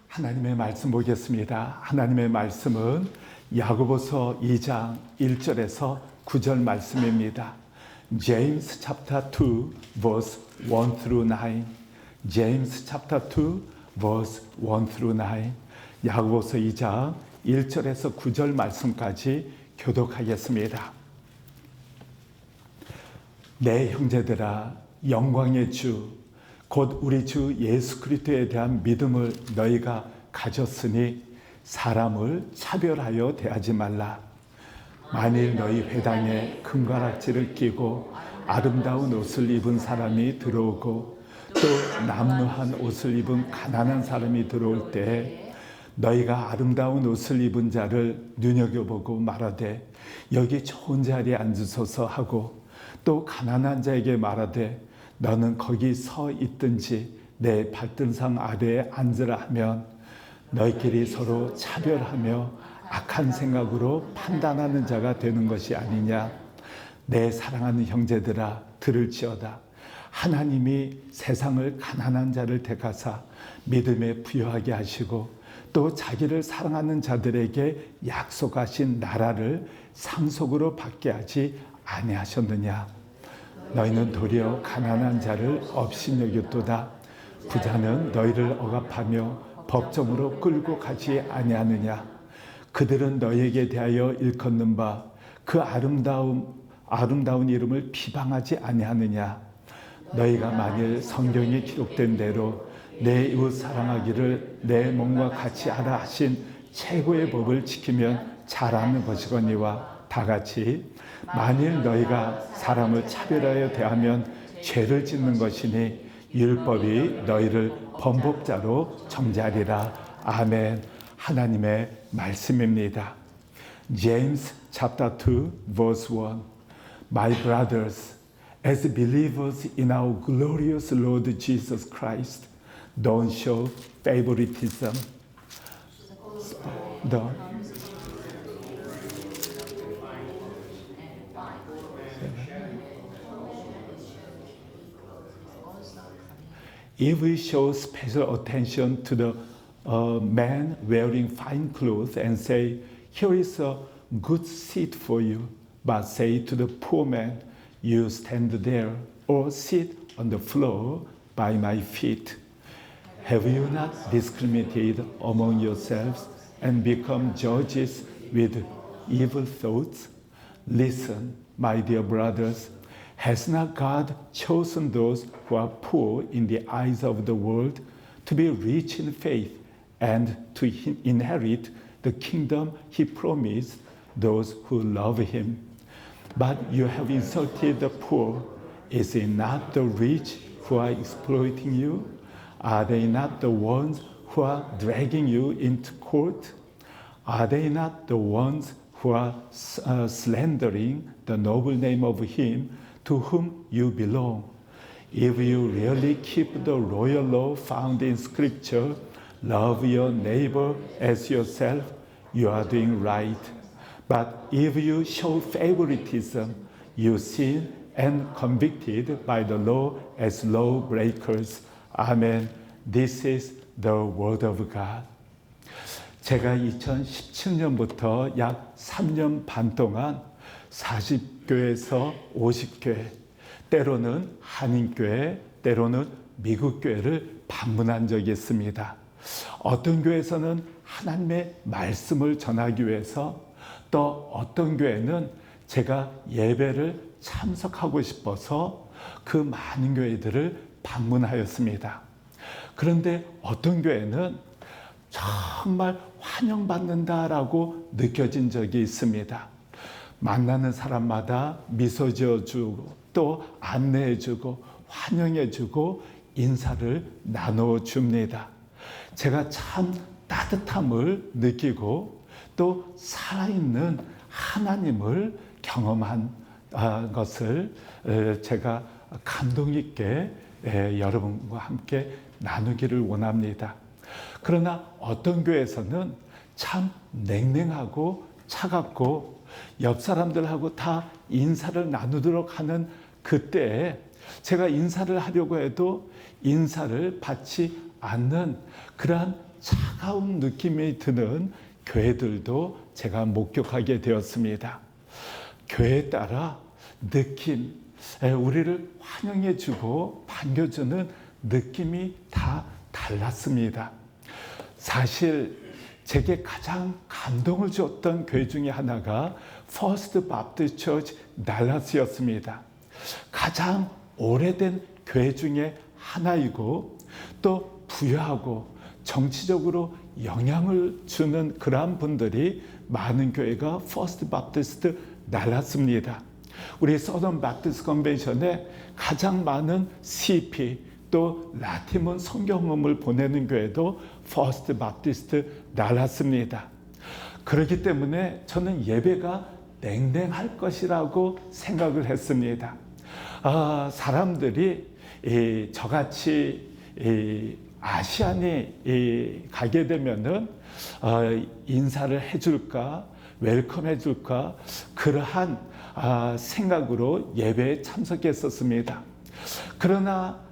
하나님의 말씀 보겠습니다. 하나님의 말씀은 야고보서 2장 1절에서 9절 말씀입니다. James chapter 2 verse 1 through 9. James chapter 2 verse 1 through 9. 야고보서 2장 1절에서 9절 말씀까지 교독하겠습니다. 내 형제들아, 영광의 주 곧 우리 주 예수 그리스도에 대한 믿음을 너희가 가졌으니 사람을 차별하여 대하지 말라. 만일 너희 회당에 금가락지를 끼고 아름다운 옷을 입은 사람이 들어오고 또 남루한 옷을 입은 가난한 사람이 들어올 때 너희가 아름다운 옷을 입은 자를 눈여겨보고 말하되 여기 좋은 자리에 앉으소서 하고 또 가난한 자에게 말하되 너는 거기 서 있든지 내 발등상 아래에 앉으라 하면 너희끼리 서로 차별하며 악한 생각으로 판단하는 자가 되는 것이 아니냐. 내 사랑하는 형제들아, 들을지어다. 하나님이 세상을 가난한 자를 택하사 믿음에 부여하게 하시고 또 자기를 사랑하는 자들에게 약속하신 나라를 상속으로 받게 하지 아니하셨느냐. 너희는 도리어 가난한 자를 업신여겼도다. 부자는 너희를 억압하며 법정으로 끌고 가지 아니하느냐. 그들은 너희에게 대하여 일컫는 바 그 아름다운 이름을 비방하지 아니하느냐. 너희가 만일 성경에 기록된 대로 내 이웃 사랑하기를 내 몸과 같이 하라 하신 최고의 법을 지키면 잘하는 것이거니와 다같이 만일 너희가 사람을 차별하여 대하면 죄를 짓는 것이니 율법이 너희를 범법자로 정죄하리라. 아멘. 하나님의 말씀입니다. James chapter 2 verse 1. My brothers, as believers in our glorious Lord Jesus Christ, don't show favoritism. If we show special attention to the man wearing fine clothes and say, here is a good seat for you, but say to the poor man, you stand there or sit on the floor by my feet. Have you not discriminated among yourselves and become judges with evil thoughts? Listen, my dear brothers, has not God chosen those who are poor in the eyes of the world to be rich in faith and to inherit the kingdom he promised those who love him? But you have insulted the poor. Is it not the rich who are exploiting you? Are they not the ones who are dragging you into court? Are they not the ones who are slandering the noble name of him to whom you belong? If you really keep the royal law found in Scripture, love your neighbor as yourself, you are doing right. But if you show favoritism, you sin and convicted by the law as lawbreakers. Amen. This is the word of God. 제가 2017년부터 약 3년 반 동안 40교회에서 50교회, 때로는 한인교회, 때로는 미국교회를 방문한 적이 있습니다. 어떤 교회에서는 하나님의 말씀을 전하기 위해서, 또 어떤 교회는 제가 예배를 참석하고 싶어서 그 많은 교회들을 방문하였습니다. 그런데 어떤 교회는 정말 환영받는다라고 느껴진 적이 있습니다. 만나는 사람마다 미소 지어주고 또 안내해주고 환영해주고 인사를 나눠줍니다. 제가 참 따뜻함을 느끼고 또 살아있는 하나님을 경험한 것을 제가 감동 있게 여러분과 함께 나누기를 원합니다. 그러나 어떤 교회에서는 참 냉랭하고 차갑고 옆 사람들하고 다 인사를 나누도록 하는 그때에 제가 인사를 하려고 해도 인사를 받지 않는 그러한 차가운 느낌이 드는 교회들도 제가 목격하게 되었습니다. 교회에 따라 느낌, 우리를 환영해주고 반겨주는 느낌이 다 달랐습니다. 사실 제게 가장 감동을 줬던 교회 중에 하나가 First Baptist Church 달라스였습니다. 가장 오래된 교회 중에 하나이고 또 부유하고 정치적으로 영향을 주는 그러한 분들이 많은 교회가 First Baptist 달라스입니다. 우리 서던 바프티스트 컨벤션에 가장 많은 CP 또 라틴문 성경음을 보내는 교회도 First Baptist 달라스입니다. 그렇기 때문에 저는 예배가 냉랭할 것이라고 생각을 했습니다. 사람들이 저같이 아시안이 가게 되면은 인사를 해줄까, 웰컴 해줄까, 그러한 생각으로 예배에 참석했었습니다. 그러나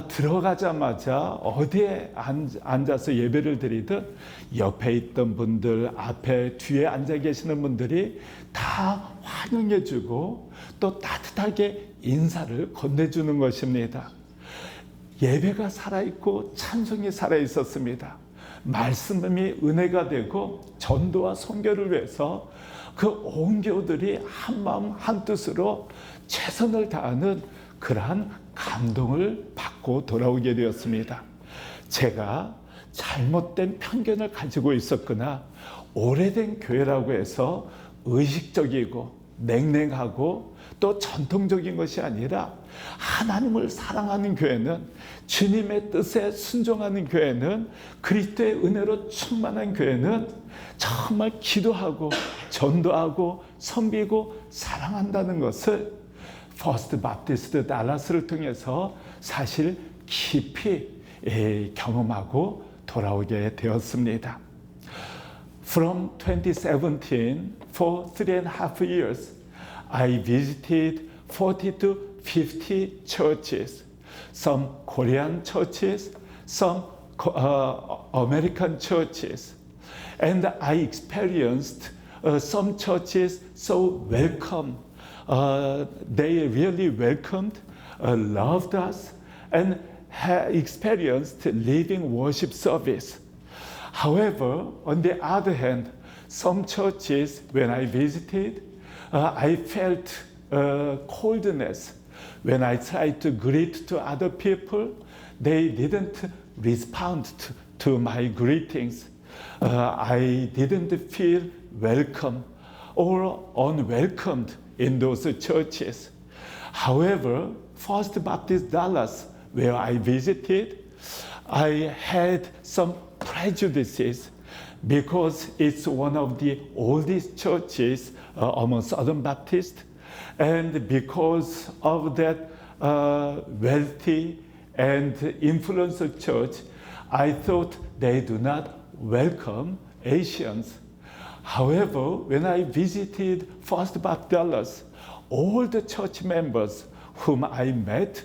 들어가자마자 어디에 앉아서 예배를 드리든 옆에 있던 분들, 앞에 뒤에 앉아 계시는 분들이 다 환영해주고 또 따뜻하게 인사를 건네주는 것입니다. 예배가 살아있고 찬송이 살아있었습니다. 말씀이 은혜가 되고 전도와 선교를 위해서 그 온 교우들이 한마음 한뜻으로 최선을 다하는 그러한 감동을 받고 돌아오게 되었습니다. 제가 잘못된 편견을 가지고 있었거나 오래된 교회라고 해서 의식적이고 냉랭하고 또 전통적인 것이 아니라 하나님을 사랑하는 교회는, 주님의 뜻에 순종하는 교회는, 그리스도의 은혜로 충만한 교회는 정말 기도하고 전도하고 섬기고 사랑한다는 것을 퍼스트 바프티스트 달라스를 통해서 사실 깊이 경험하고 돌아오게 되었습니다. From 2017, for 3.5 years, I visited 40 to 50 churches, some Korean churches, some American churches, and I experienced some churches so welcome. They really welcomed, loved us, and experienced living worship service. However, on the other hand, some churches, when I visited, I felt coldness. When I tried to greet to other people, they didn't respond to my greetings. I didn't feel welcome or unwelcomed in those churches. However, First Baptist Dallas, where I visited, I had some prejudices because it's one of the oldest churches among Southern Baptists, and because of that wealthy and influential church, I thought they do not welcome Asians. However, when I visited First Baptist Dallas, all the church members whom I met,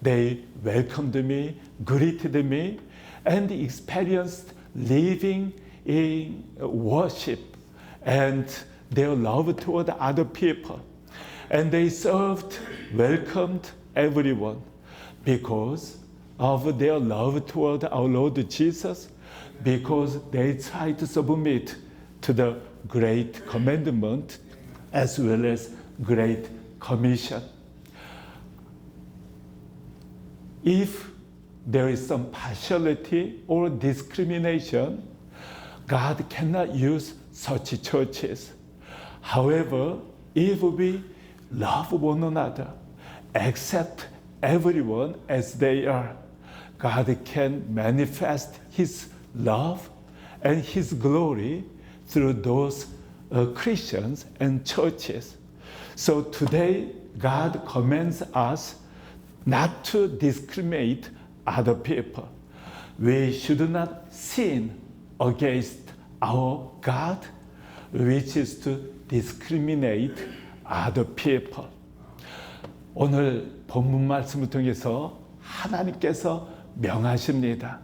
they welcomed me, greeted me, and experienced living in worship and their love toward other people. And they served, welcomed everyone because of their love toward our Lord Jesus, because they tried to submit to the Great Commandment as well as Great Commission. If there is some partiality or discrimination, God cannot use such churches. However, if we love one another, accept everyone as they are, God can manifest His love and His glory through those Christians and churches. So today, God commands us not to discriminate other people. We should not sin against our God, which is to discriminate other people. 오늘 본문 말씀을 통해서 하나님께서 명하십니다.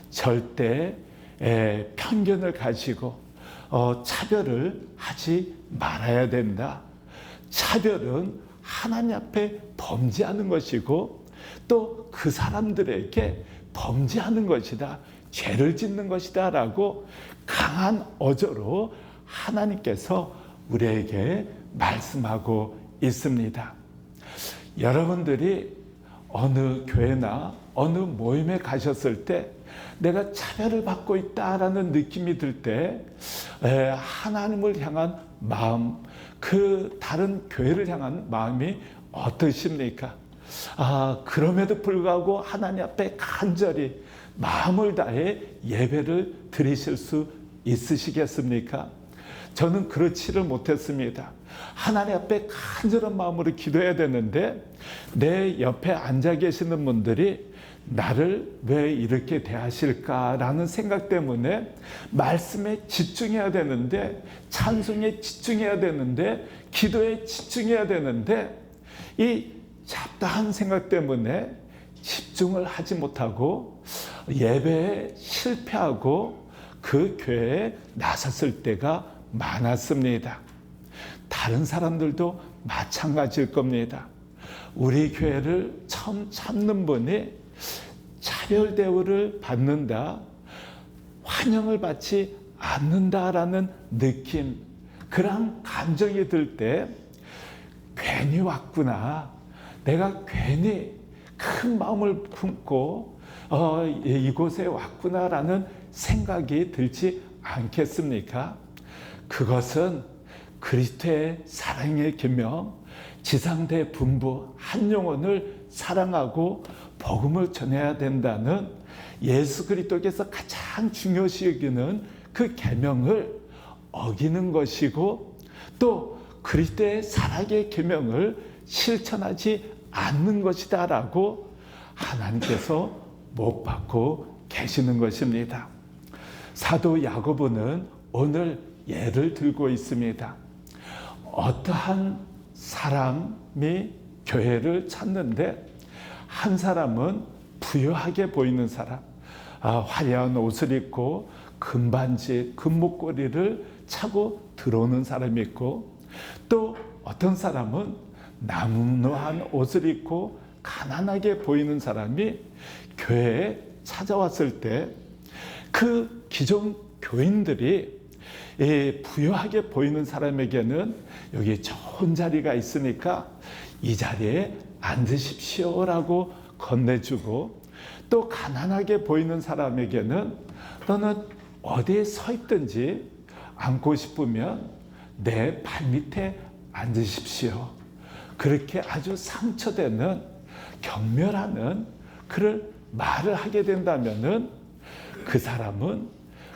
절대 편견을 가지고 차별을 하지 말아야 된다. 차별은 하나님 앞에 범죄하는 것이고 또 그 사람들에게 범죄하는 것이다. 죄를 짓는 것이다 라고 강한 어조로 하나님께서 우리에게 말씀하고 있습니다. 여러분들이 어느 교회나 어느 모임에 가셨을 때 내가 차별을 받고 있다라는 느낌이 들 때 하나님을 향한 마음, 그 다른 교회를 향한 마음이 어떠십니까? 그럼에도 불구하고 하나님 앞에 간절히 마음을 다해 예배를 드리실 수 있으시겠습니까? 저는 그렇지를 못했습니다. 하나님 앞에 간절한 마음으로 기도해야 되는데 내 옆에 앉아 계시는 분들이 나를 왜 이렇게 대하실까라는 생각 때문에 말씀에 집중해야 되는데, 찬송에 집중해야 되는데, 기도에 집중해야 되는데 이 잡다한 생각 때문에 집중을 하지 못하고 예배에 실패하고 그 교회에 나섰을 때가 많았습니다. 다른 사람들도 마찬가지일 겁니다. 우리 교회를 처음 찾는 분이 차별 대우를 받는다, 환영을 받지 않는다라는 느낌, 그런 감정이 들 때 괜히 왔구나, 내가 괜히 큰 마음을 품고 이곳에 왔구나라는 생각이 들지 않겠습니까? 그것은 그리스도의 사랑의 계명, 지상대 분부 한 영혼을 사랑하고 복음을 전해야 된다는 예수 그리스도께서 가장 중요시 여기는 그 계명을 어기는 것이고, 또 그리스도의 사랑의 계명을 실천하지 않는 것이다라고 하나님께서 못 받고 계시는 것입니다. 사도 야고보는 오늘 예를 들고 있습니다. 어떠한 사람이 교회를 찾는데 한 사람은 부유하게 보이는 사람, 화려한 옷을 입고 금반지, 금목걸이를 차고 들어오는 사람이 있고, 또 어떤 사람은 남루한 옷을 입고 가난하게 보이는 사람이 교회에 찾아왔을 때 그 기존 교인들이 부유하게 보이는 사람에게는 여기 좋은 자리가 있으니까 이 자리에 앉으십시오라고 건네주고, 또 가난하게 보이는 사람에게는 너는 어디에 서 있든지 앉고 싶으면 내 발밑에 앉으십시오. 그렇게 아주 상처되는, 경멸하는 그런 말을 하게 된다면은 그 사람은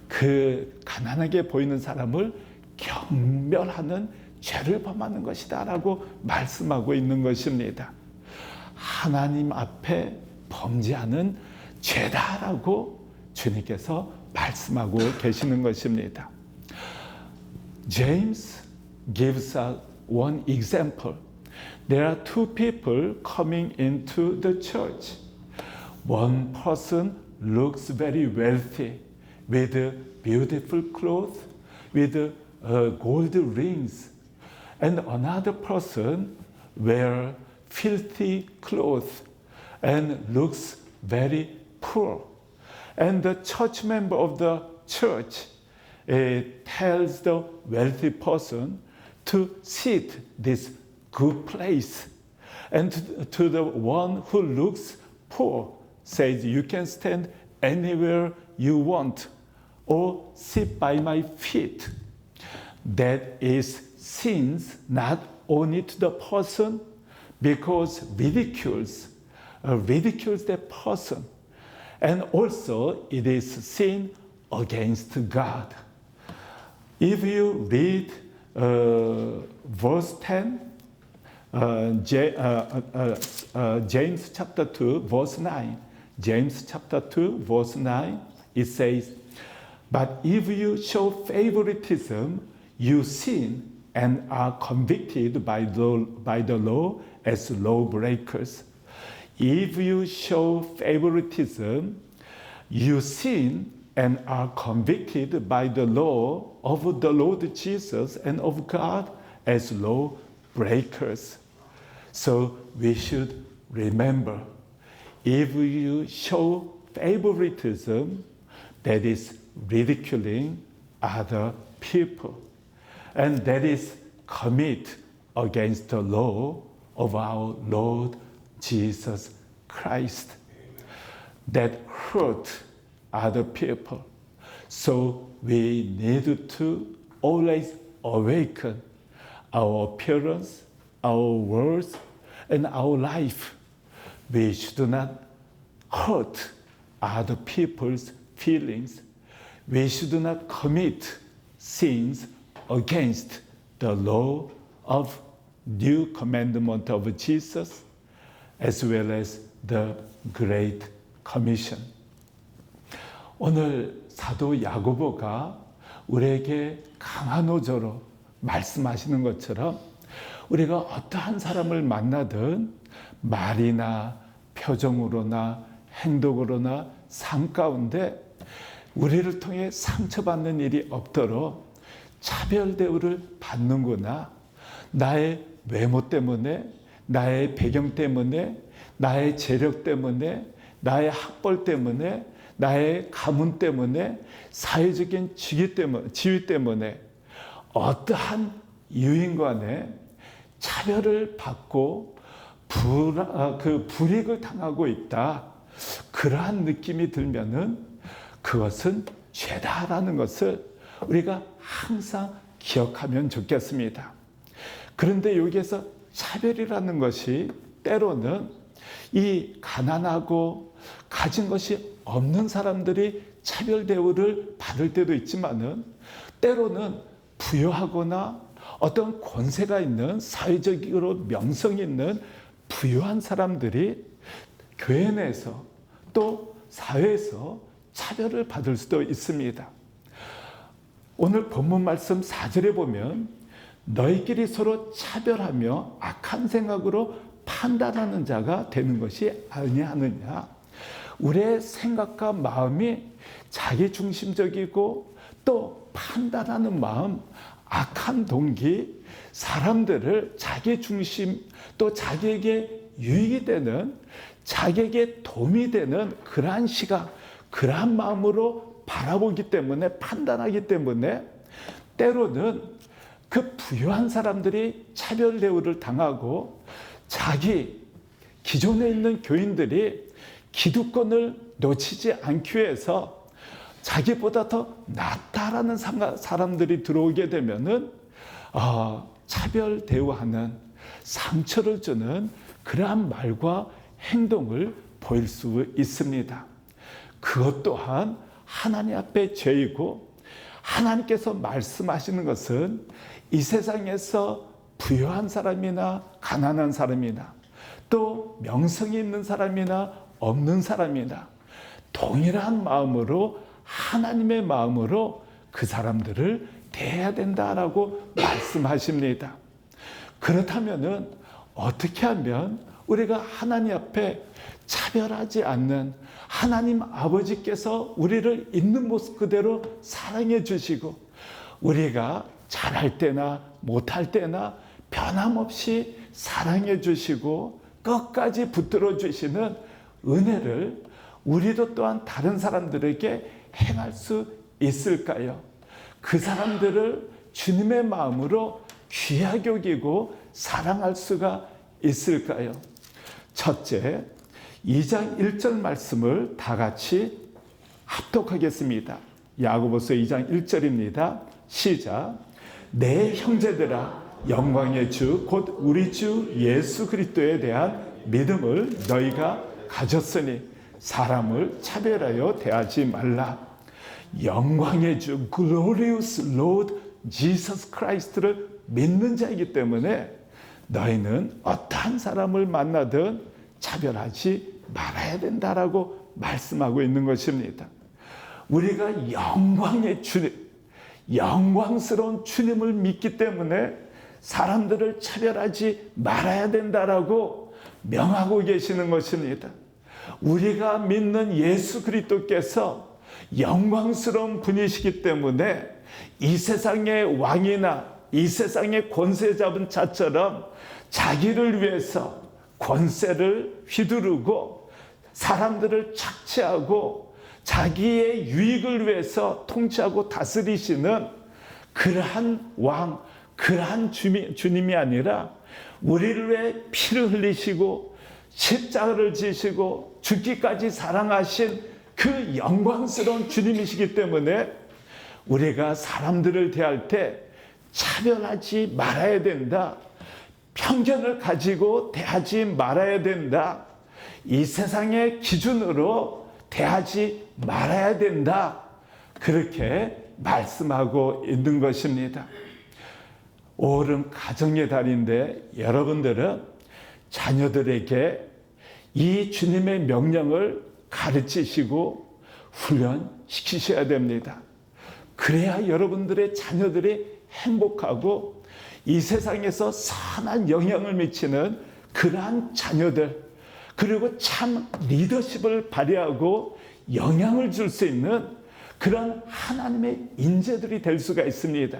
그 가난하게 보이는 사람을 경멸하는 죄를 범하는 것이다 라고 말씀하고 있는 것입니다. 하나님 앞에 범죄하는 죄다라고 주님께서 말씀하고 계시는 것입니다. James gives us one example. There are two people coming into the church. One person looks very wealthy with beautiful clothes, with gold rings, and another person wears filthy clothes and looks very poor. And the church member of the church tells the wealthy person to sit this good place, and to the one who looks poor says, you can stand anywhere you want or sit by my feet. That is sins not only to the person, because ridicules that person, and also it is sin against God. If you read verse 10, James chapter 2 verse 9, James chapter 2 verse 9, it says, but if you show favoritism, you sin and are convicted by the law as lawbreakers. If you show favoritism, you sin and are convicted by the law of the Lord Jesus and of God as law breakers. So we should remember, if you show favoritism, that is ridiculing other people, and that is commit against the law of our Lord Jesus Christ. That hurt other people. So we need to always awaken our appearance, our words, and our life. We should not hurt other people's feelings. We should not commit sins against the law of new commandment of Jesus, as well as the Great Commission. 오늘 사도 야고보가 우리에게 강한 어조로 말씀하시는 것처럼 우리가 어떠한 사람을 만나든 말이나 표정으로나 행동으로나 삶 가운데 우리를 통해 상처받는 일이 없도록 차별 대우를 받는구나. 나의 외모 때문에, 나의 배경 때문에, 나의 재력 때문에, 나의 학벌 때문에, 나의 가문 때문에, 사회적인 지위 때문에 어떠한 이유인 간에 차별을 받고 불이익을 당하고 있다. 그러한 느낌이 들면은 그것은 죄다라는 것을 우리가 항상 기억하면 좋겠습니다. 그런데 여기에서 차별이라는 것이 때로는 이 가난하고 가진 것이 없는 사람들이 차별 대우를 받을 때도 있지만은 때로는 부유하거나 어떤 권세가 있는 사회적으로 명성이 있는 부유한 사람들이 교회 내에서 또 사회에서 차별을 받을 수도 있습니다. 오늘 본문 말씀 4절에 보면 너희끼리 서로 차별하며 악한 생각으로 판단하는 자가 되는 것이 아니하느냐. 우리의 생각과 마음이 자기중심적이고 또 판단하는 마음, 악한 동기, 사람들을 자기중심 또 자기에게 유익이 되는, 자기에게 도움이 되는 그러한 시각, 그러한 마음으로 바라보기 때문에, 판단하기 때문에 때로는 그 부유한 사람들이 차별 대우를 당하고 자기 기존에 있는 교인들이 기득권을 놓치지 않기 위해서 자기보다 더 낫다라는 사람들이 들어오게 되면은 차별 대우하는, 상처를 주는 그러한 말과 행동을 보일 수 있습니다. 그것 또한 하나님 앞에 죄이고, 하나님께서 말씀하시는 것은 이 세상에서 부유한 사람이나 가난한 사람이나 또 명성이 있는 사람이나 없는 사람이나 동일한 마음으로, 하나님의 마음으로 그 사람들을 대해야 된다라고 말씀하십니다. 그렇다면은 어떻게 하면 우리가 하나님 앞에 차별하지 않는, 하나님 아버지께서 우리를 있는 모습 그대로 사랑해 주시고 우리가 잘할 때나 못할 때나 변함없이 사랑해 주시고 끝까지 붙들어 주시는 은혜를 우리도 또한 다른 사람들에게 행할 수 있을까요? 그 사람들을 주님의 마음으로 귀하게 여기고 사랑할 수가 있을까요? 첫째, 2장 1절 말씀을 다 같이 합독하겠습니다. 야고보서 2장 1절입니다. 시작. 내 형제들아, 영광의 주 곧 우리 주 예수 그리스도에 대한 믿음을 너희가 가졌으니 사람을 차별하여 대하지 말라. 영광의 주 Glorious Lord Jesus Christ를 믿는 자이기 때문에 너희는 어떠한 사람을 만나든 차별하지 말아야 된다라고 말씀하고 있는 것입니다. 우리가 영광의 주님, 영광스러운 주님을 믿기 때문에 사람들을 차별하지 말아야 된다라고 명하고 계시는 것입니다. 우리가 믿는 예수 그리스도께서 영광스러운 분이시기 때문에 이 세상의 왕이나 이 세상의 권세 잡은 자처럼 자기를 위해서 권세를 휘두르고 사람들을 착취하고 자기의 유익을 위해서 통치하고 다스리시는 그러한 왕, 그러한 주님이 아니라 우리를 위해 피를 흘리시고 십자가를 지시고 죽기까지 사랑하신 그 영광스러운 주님이시기 때문에 우리가 사람들을 대할 때 차별하지 말아야 된다. 편견을 가지고 대하지 말아야 된다. 이 세상의 기준으로 대하지 말아야 된다. 그렇게 말씀하고 있는 것입니다. 5월은 가정의 달인데 여러분들은 자녀들에게 이 주님의 명령을 가르치시고 훈련시키셔야 됩니다. 그래야 여러분들의 자녀들이 행복하고 이 세상에서 선한 영향을 미치는 그러한 자녀들, 그리고 참 리더십을 발휘하고 영향을 줄 수 있는 그런 하나님의 인재들이 될 수가 있습니다.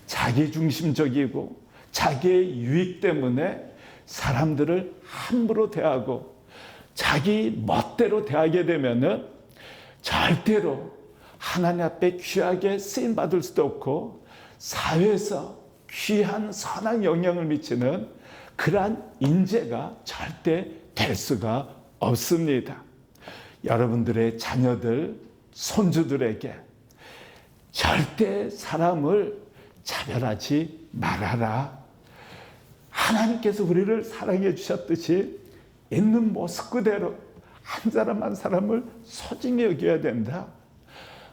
자기중심적이고 자기의 유익 때문에 사람들을 함부로 대하고 자기 멋대로 대하게 되면은 절대로 하나님 앞에 귀하게 쓰임받을 수도 없고 사회에서 귀한 선한 영향을 미치는 그러한 인재가 절대 될 수가 없습니다. 여러분들의 자녀들, 손주들에게 절대 사람을 차별하지 말아라. 하나님께서 우리를 사랑해 주셨듯이 있는 모습 그대로 한 사람 한 사람을 소중히 여겨야 된다.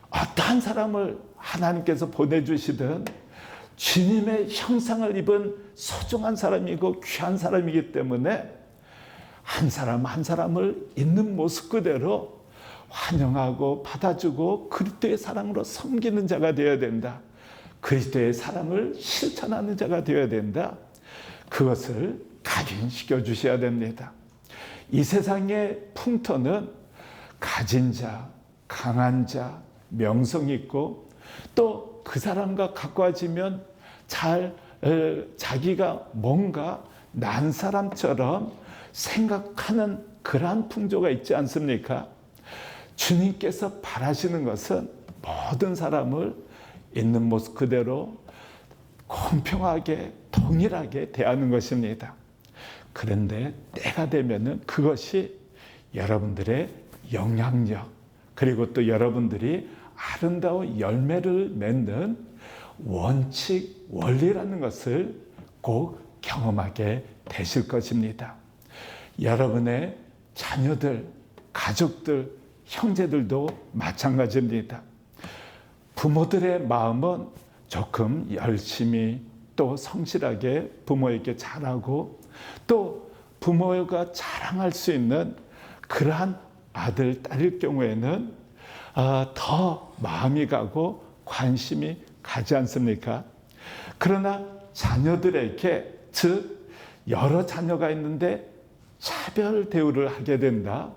어떠한 사람을 하나님께서 보내주시든 주님의 형상을 입은 소중한 사람이고 귀한 사람이기 때문에 한 사람 한 사람을 있는 모습 그대로 환영하고 받아주고 그리스도의 사랑으로 섬기는 자가 되어야 된다. 그리스도의 사랑을 실천하는 자가 되어야 된다. 그것을 각인시켜 주셔야 됩니다. 이 세상의 풍토는 가진 자, 강한 자, 명성 있고 또 그 사람과 가까워지면 자기가 뭔가 난 사람처럼 생각하는 그러한 풍조가 있지 않습니까? 주님께서 바라시는 것은 모든 사람을 있는 모습 그대로 공평하게 동일하게 대하는 것입니다. 그런데 때가 되면은 그것이 여러분들의 영향력 그리고 또 여러분들이 아름다운 열매를 맺는 원칙, 원리라는 것을 꼭 경험하게 되실 것입니다. 여러분의 자녀들, 가족들, 형제들도 마찬가지입니다. 부모들의 마음은 조금 열심히 또 성실하게 부모에게 잘하고 또 부모가 자랑할 수 있는 그러한 아들, 딸일 경우에는 더 마음이 가고 관심이 가지 않습니까? 그러나 자녀들에게 즉 여러 자녀가 있는데 차별 대우를 하게 된다.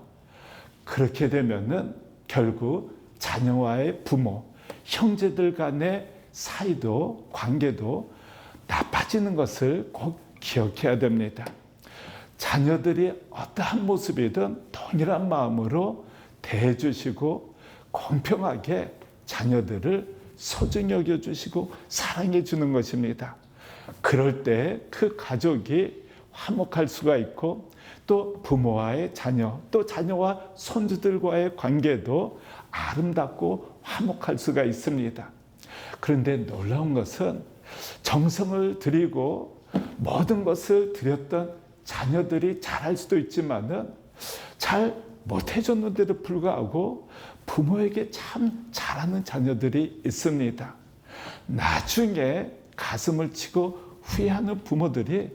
그렇게 되면은 결국 자녀와의 부모, 형제들 간의 사이도 관계도 나빠지는 것을 꼭 기억해야 됩니다. 자녀들이 어떠한 모습이든 동일한 마음으로 대해주시고 공평하게 자녀들을 소중히 여겨주시고 사랑해 주는 것입니다. 그럴 때 그 가족이 화목할 수가 있고 또 부모와의 자녀, 또 자녀와 손주들과의 관계도 아름답고 화목할 수가 있습니다. 그런데 놀라운 것은 정성을 들이고 모든 것을 드렸던 자녀들이 잘할 수도 있지만은 잘 못해줬는데도 불구하고 부모에게 참 잘하는 자녀들이 있습니다. 나중에 가슴을 치고 후회하는 부모들이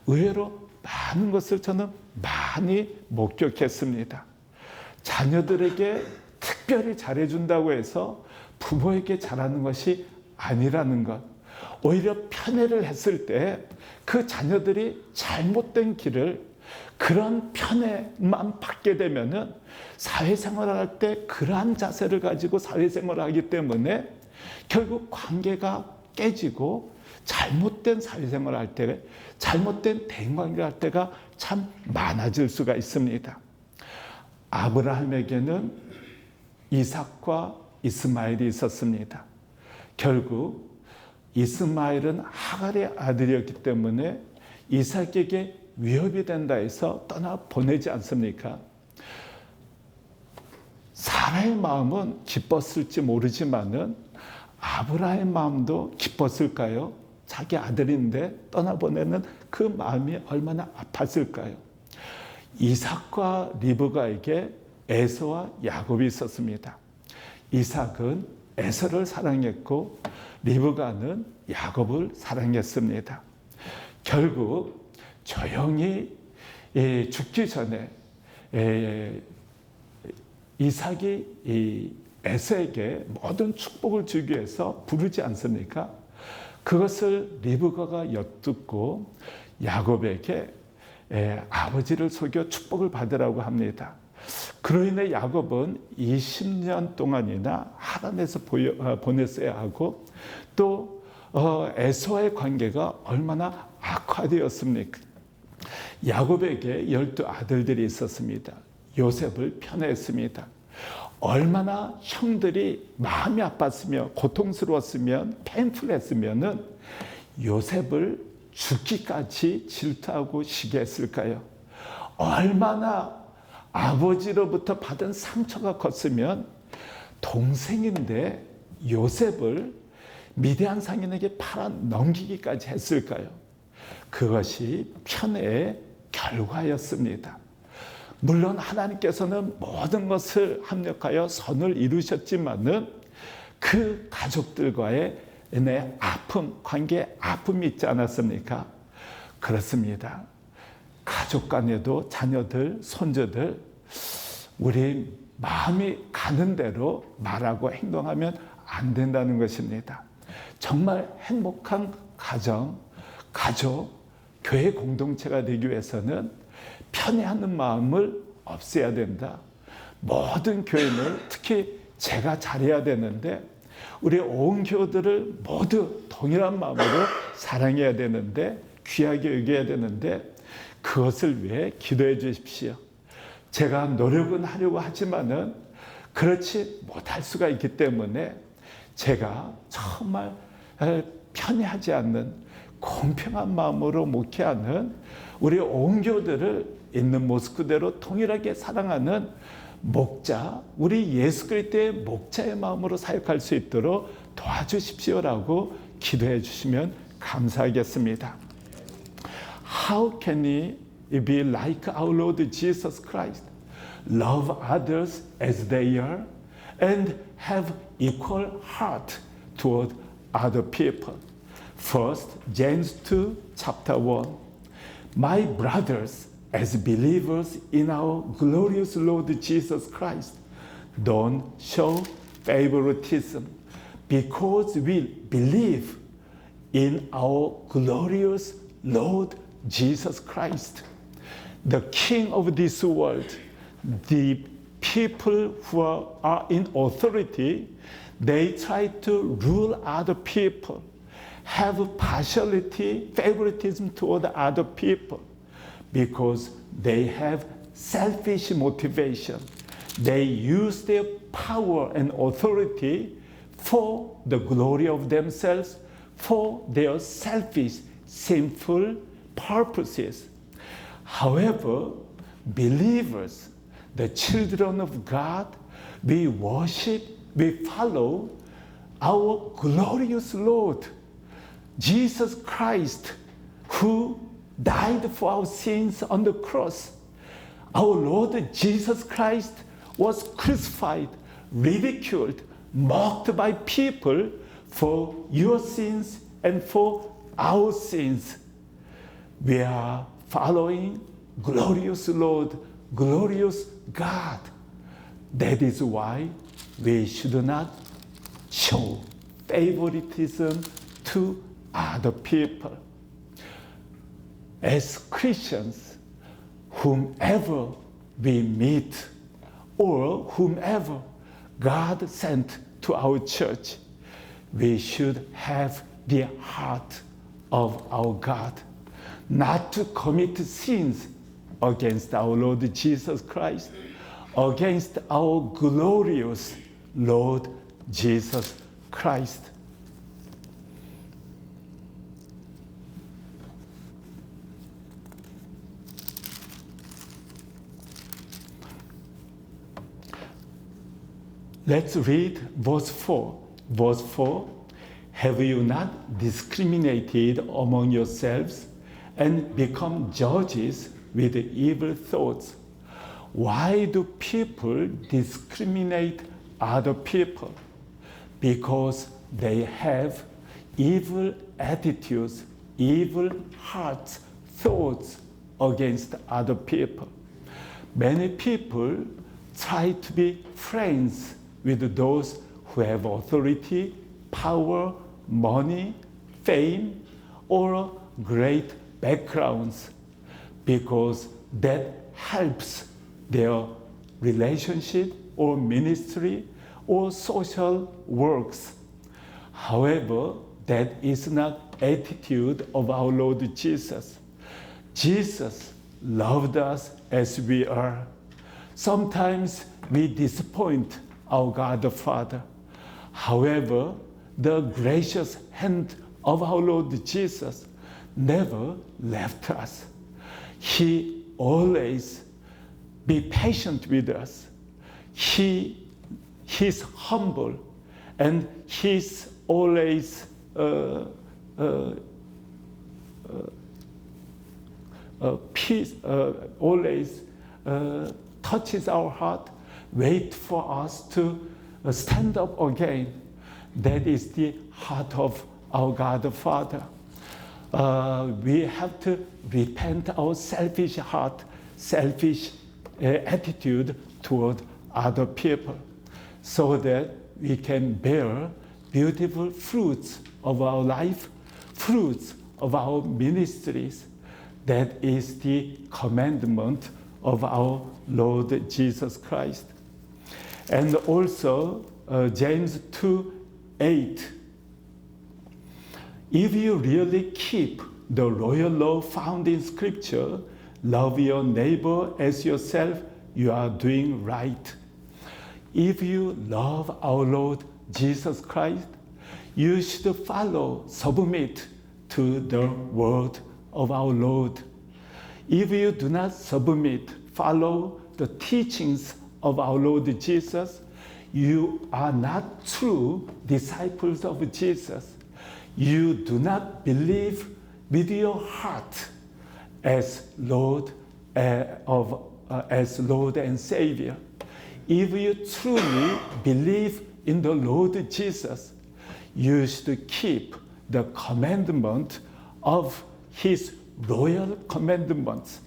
의외로 많은 것을 저는 많이 목격했습니다. 자녀들에게 특별히 잘해준다고 해서 부모에게 잘하는 것이 아니라는 것. 오히려 편애를 했을 때 그 자녀들이 잘못된 길을 그런 편애만 받게 되면은 사회생활을 할 때 그러한 자세를 가지고 사회생활을 하기 때문에 결국 관계가 깨지고 잘못된 사회생활을 할 때, 잘못된 대인관계를 할 때가 참 많아질 수가 있습니다. 아브라함에게는 이삭과 이스마엘이 있었습니다. 결국 이스마엘은 하갈의 아들이었기 때문에 이삭에게 위협이 된다 해서 떠나 보내지 않습니까? 사라의 마음은 기뻤을지 모르지만은 아브라함의 마음도 기뻤을까요? 자기 아들인데 떠나보내는 그 마음이 얼마나 아팠을까요? 이삭과 리브가에게 에서와 야곱이 있었습니다. 이삭은 에서를 사랑했고 리브가는 야곱을 사랑했습니다. 결국 조용히 죽기 전에 이삭이 에서에게 모든 축복을 주기 위해서 부르지 않습니까? 그것을 리브가가 엿듣고 야곱에게 아버지를 속여 축복을 받으라고 합니다. 그로 인해 야곱은 20년 동안이나 하란에서 보냈어야 하고 또 에서와의 관계가 얼마나 악화되었습니까? 야곱에게 12아들들이 있었습니다. 요셉을 편애했습니다. 얼마나 형들이 마음이 아팠으며 고통스러웠으면 팬풀했으면은 요셉을 죽기까지 질투하고 시기했을까요? 얼마나 아버지로부터 받은 상처가 컸으면 동생인데 요셉을 미디안 상인에게 팔아 넘기기까지 했을까요? 그것이 편애의 결과였습니다. 물론 하나님께서는 모든 것을 합력하여 선을 이루셨지만은 그 가족들과의 아픔, 관계에 아픔이 있지 않았습니까? 그렇습니다. 가족 간에도 자녀들, 손주들, 우리 마음이 가는 대로 말하고 행동하면 안 된다는 것입니다. 정말 행복한 가정, 가족, 교회 공동체가 되기 위해서는 편애하는 마음을 없애야 된다. 모든 교인을 특히 제가 잘해야 되는데 우리 온 교우들을 모두 동일한 마음으로 사랑해야 되는데 귀하게 여겨야 되는데 그것을 위해 기도해 주십시오. 제가 노력은 하려고 하지만은 그렇지 못할 수가 있기 때문에 제가 정말 편애하지 않는 공평한 마음으로 목회하는 우리 온 교우들을 있는 모습 그대로 동일하게 사랑하는 목자, 우리 예수 그리스도의 목자의 마음으로 사역할 수 있도록 도와주십시오라고 기도해 주시면 감사하겠습니다. How can we be like our Lord Jesus Christ? Love others as they are and have equal heart toward other people. First, James 2, chapter 1. My brothers, as believers in our glorious Lord Jesus Christ, don't show favoritism because we believe in our glorious Lord Jesus Christ, the King of this world. The people who are in authority, they try to rule other people, have partiality, favoritism toward other people, because they have selfish motivation. They use their power and authority for the glory of themselves, for their selfish, sinful purposes. However, believers, the children of God, we worship, we follow our glorious Lord, Jesus Christ, who died for our sins on the cross. Our Lord Jesus Christ was crucified, ridiculed, mocked by people for your sins and for our sins. We are following glorious Lord, glorious God. That is why we should not show favoritism to other people. As Christians whomever we meet or whomever God sent to our church, we should have the heart of our God, not to commit sins against our Lord Jesus Christ, against our glorious Lord Jesus Christ. Let's read verse 4. Verse 4, have you not discriminated among yourselves and become judges with evil thoughts? Why do people discriminate other people? Because they have evil attitudes, evil hearts, thoughts against other people. Many people try to be friends with those who have authority, power, money, fame, or great backgrounds, because that helps their relationship or ministry or social works. However, that is not attitude of our Lord Jesus. Jesus loved us as we are. Sometimes we disappoint our God the Father. However, the gracious hand of our Lord Jesus never left us. He always be patient with us. He's humble, and he's always peace, always touches our heart, wait for us to stand up again. That is the heart of our God the Father. We have to repent our selfish heart, selfish attitude toward other people, so that we can bear beautiful fruits of our life, fruits of our ministries. That is the commandment of our Lord Jesus Christ. And also James 2:8. If you really keep the royal law found in Scripture, love your neighbor as yourself, you are doing right. If you love our Lord Jesus Christ, you should follow, submit to the word of our Lord. If you do not submit, follow the teachings of our Lord Jesus, you are not true disciples of Jesus. You do not believe with your heart as Lord and Savior. If you truly believe in the Lord Jesus, you should keep the commandment of His royal commandments.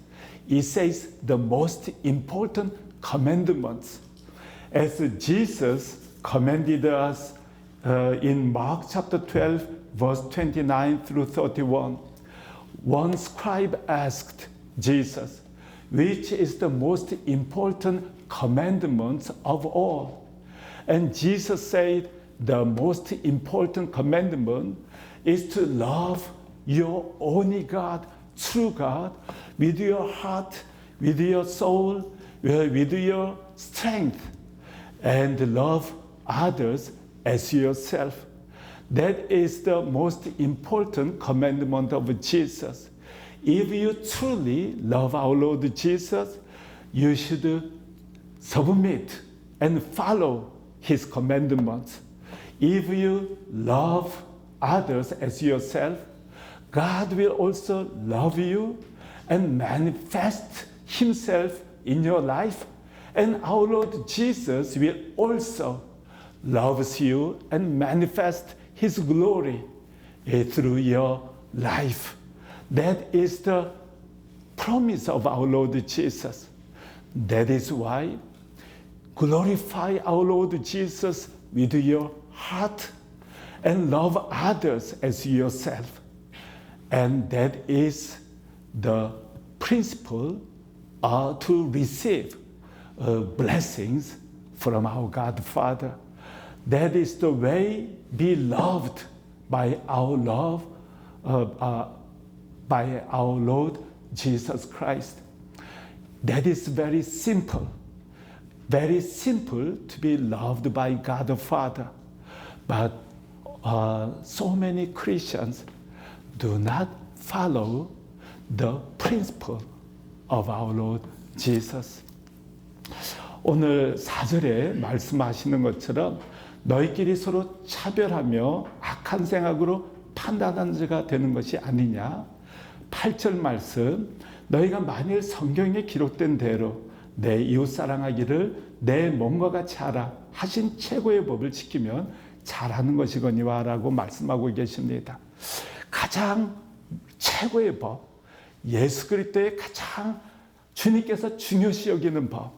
It says the most important commandments, as Jesus commanded us in Mark chapter 12, verse 29 through 31. One scribe asked Jesus, which is the most important commandment of all? And Jesus said, the most important commandment is to love your only God, true God, with your heart, with your soul, with your strength, and love others as yourself. That is the most important commandment of Jesus. If you truly love our Lord Jesus, you should submit and follow His commandments. If you love others as yourself, God will also love you and manifest Himself in your life. And our Lord Jesus will also love you and manifest His glory through your life. That is the promise of our Lord Jesus. That is why glorify our Lord Jesus with your heart and love others as yourself. And that is the principle to receive blessings from our God Father. That is the way be loved by our Lord Jesus Christ. That is very simple to be loved by God the Father. But so many Christians do not follow the principle of our Lord Jesus. 오늘 4절에 말씀하시는 것처럼 너희끼리 서로 차별하며 악한 생각으로 판단하는 자가 되는 것이 아니냐. 8절 말씀, 너희가 만일 성경에 기록된 대로 내 이웃 사랑하기를 내 몸과 같이 하라 하신 최고의 법을 지키면 잘하는 것이거니와 라고 말씀하고 계십니다. 가장 최고의 법, 예수 그리스도의 가장 주님께서 중요시 여기는 법,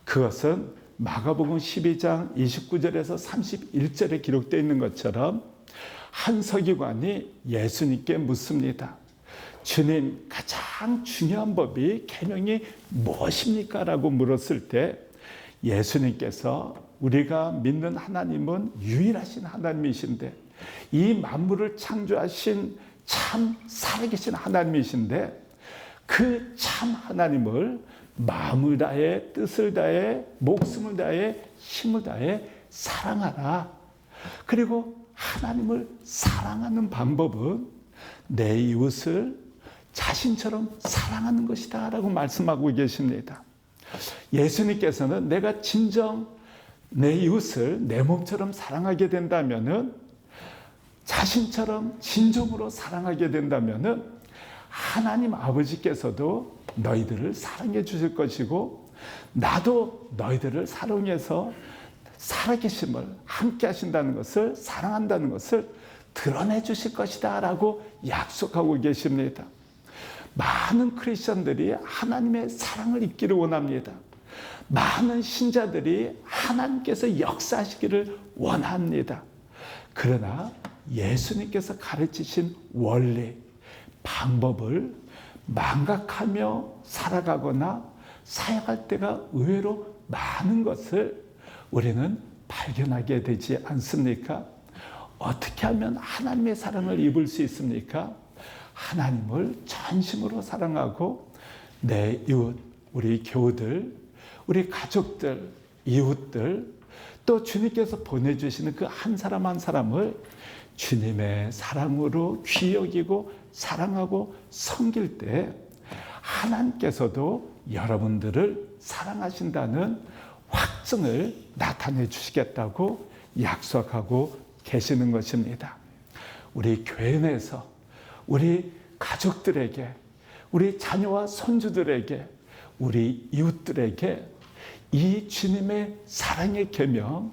그것은 마가복음 12장 29절에서 31절에 기록되어 있는 것처럼 한 서기관이 예수님께 묻습니다. 주님, 가장 중요한 법이 계명이 무엇입니까? 라고 물었을 때 예수님께서 우리가 믿는 하나님은 유일하신 하나님이신데 이 만물을 창조하신 참 살아계신 하나님이신데 그 참 하나님을 마음을 다해 뜻을 다해 목숨을 다해 힘을 다해 사랑하라. 그리고 하나님을 사랑하는 방법은 내 이웃을 자신처럼 사랑하는 것이다 라고 말씀하고 계십니다. 예수님께서는 내가 진정 내 이웃을 내 몸처럼 사랑하게 된다면은, 자신처럼 진정으로 사랑하게 된다면은 하나님 아버지께서도 너희들을 사랑해 주실 것이고 나도 너희들을 사랑해서 살아계심을 함께 하신다는 것을, 사랑한다는 것을 드러내 주실 것이다 라고 약속하고 계십니다. 많은 크리스천들이 하나님의 사랑을 입기를 원합니다. 많은 신자들이 하나님께서 역사하시기를 원합니다. 그러나 예수님께서 가르치신 원리, 방법을 망각하며 살아가거나 사역할 때가 의외로 많은 것을 우리는 발견하게 되지 않습니까? 어떻게 하면 하나님의 사랑을 입을 수 있습니까? 하나님을 전심으로 사랑하고 내 이웃, 우리 교우들, 우리 가족들, 이웃들, 또 주님께서 보내주시는 그 한 사람 한 사람을 주님의 사랑으로 귀히 여기고 사랑하고 섬길 때 하나님께서도 여러분들을 사랑하신다는 확증을 나타내 주시겠다고 약속하고 계시는 것입니다. 우리 교회 내에서 우리 가족들에게, 우리 자녀와 손주들에게, 우리 이웃들에게 이 주님의 사랑의 계명,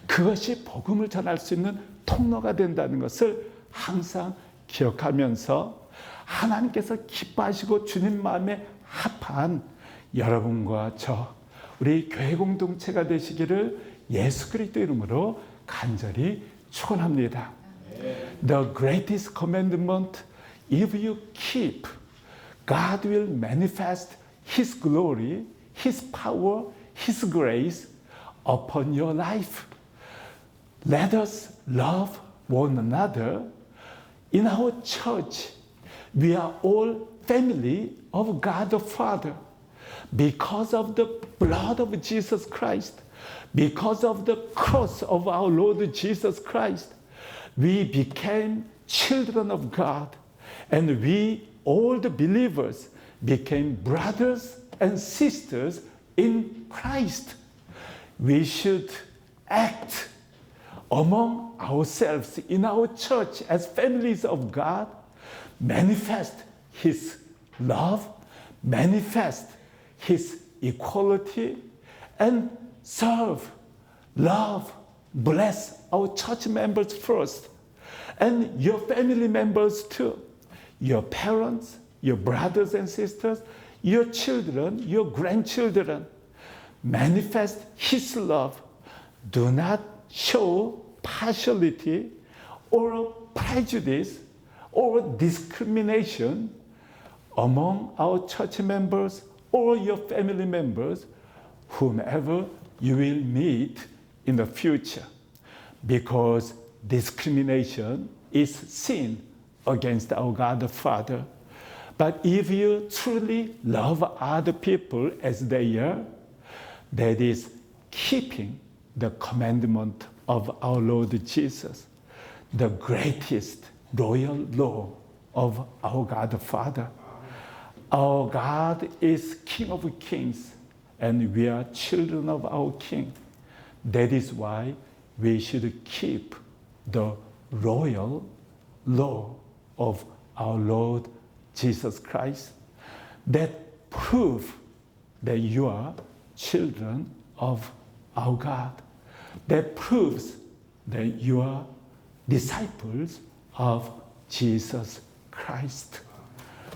그것이 복음을 전할 수 있는 통로가 된다는 것을 항상 기억하면서 하나님께서 기뻐하시고 주님 마음에 합한 여러분과 저, 우리 교회 공동체가 되시기를 예수 그리스도 이름으로 간절히 축원합니다. The greatest commandment, if you keep, God will manifest His glory, His power, His grace upon your life. Let us love one another. In our church, we are all family of God the Father. Because of the blood of Jesus Christ, because of the cross of our Lord Jesus Christ, we became children of God, and we, all the believers, became brothers and sisters in Christ. We should act among ourselves in our church as families of God, manifest His love, manifest His equality, and serve, love, bless our church members first, and your family members too, your parents, your brothers and sisters, your children, your grandchildren. Manifest His love. Do not show partiality or prejudice or discrimination among our church members all your family members, whomever you will meet in the future, because discrimination is sin against our God the Father. But if you truly love other people as they are, that is keeping the commandment of our Lord Jesus, the greatest royal law of our God the Father. Our God is King of kings, and we are children of our King. That is why we should keep the royal law of our Lord Jesus Christ. That proves that you are children of our God. That proves that you are disciples of Jesus Christ.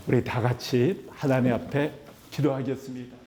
우리 다 같이 하나님 앞에 기도하겠습니다.